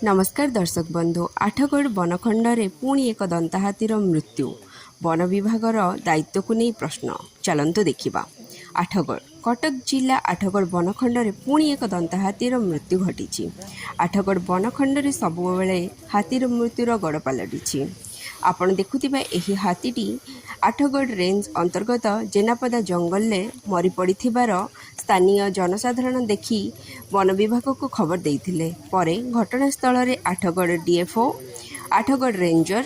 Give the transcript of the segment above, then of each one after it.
नमस्कार दर्शक बंधु आठगढ़ बनखंड पुणी एक दंता हाथीर मृत्यु वन विभागर दायित्व को नहीं प्रश्न चलतु देखा। आठगढ़ कटक जिला आठगढ़ बनखंड पुणी एक दंता हाथीर मृत्यु घटी। आठगढ़ बनखंड सबुबले हाथीर मृत्युर गड़ पलटि। आपण देखुथिबा एही हाथीटी आठगढ़ रेंज अंतर्गत जेनापदा जंगल में मरी पड़िथिबार स्थानीय जनसाधारण देखि वन विभाग को खबर देइथिले। परे घटनास्थल में Athgarh DFO Athgarh ranger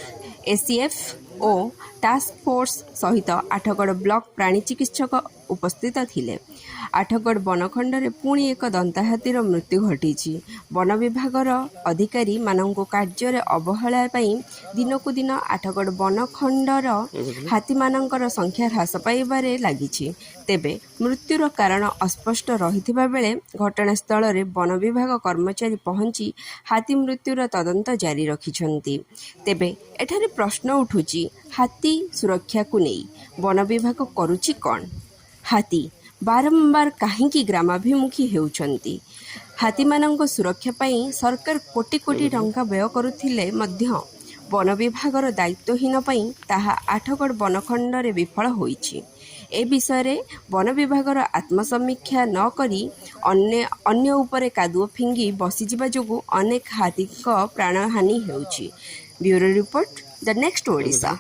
ACF और टास्क फोर्स सहित आठगढ़ ब्लॉक प्राणी चिकित्सक उपस्थित थिले। आठगढ़ बनखंड पुणी एक दंता हाथीर मृत्यु घटी। वन विभागर अधिकारी मानक कार्य अवहेला दिनकू दिन आठगढ़ बनखंडर हाथी मानकर संख्या ह्रास पाइबारे लागिछि। तेबे मृत्युर कारण अस्पष्ट रहिथिबा बेले घटनास्थल में वन विभाग कर्मचारी पहुंची हाथी मृत्युर तदंत जारी रखिछन्ति। तेबे एठारे प्रश्न उठुछि, हाथी सुरक्षा को नहीं वन विभाग करुछि कोन? हाथी बारंबार कहीं ग्रामाभिमुखी हेउछन्ति। हाथी मानक सुरक्षा पाई सरकार कोटी कोटी टंका व्यय करुथिले मध्य वन विभागर दायित्वहीन पाई ताहा आठगढ़ बनखंड रे विफल होइछि। ए विषय वन विभागर आत्मसमीक्षा न करी अन्य उपरे कादुओ फिंगी बसीजिबा जोगु अनेक हाथी प्राणहानि हेउछि। Bureau report the next Odisha.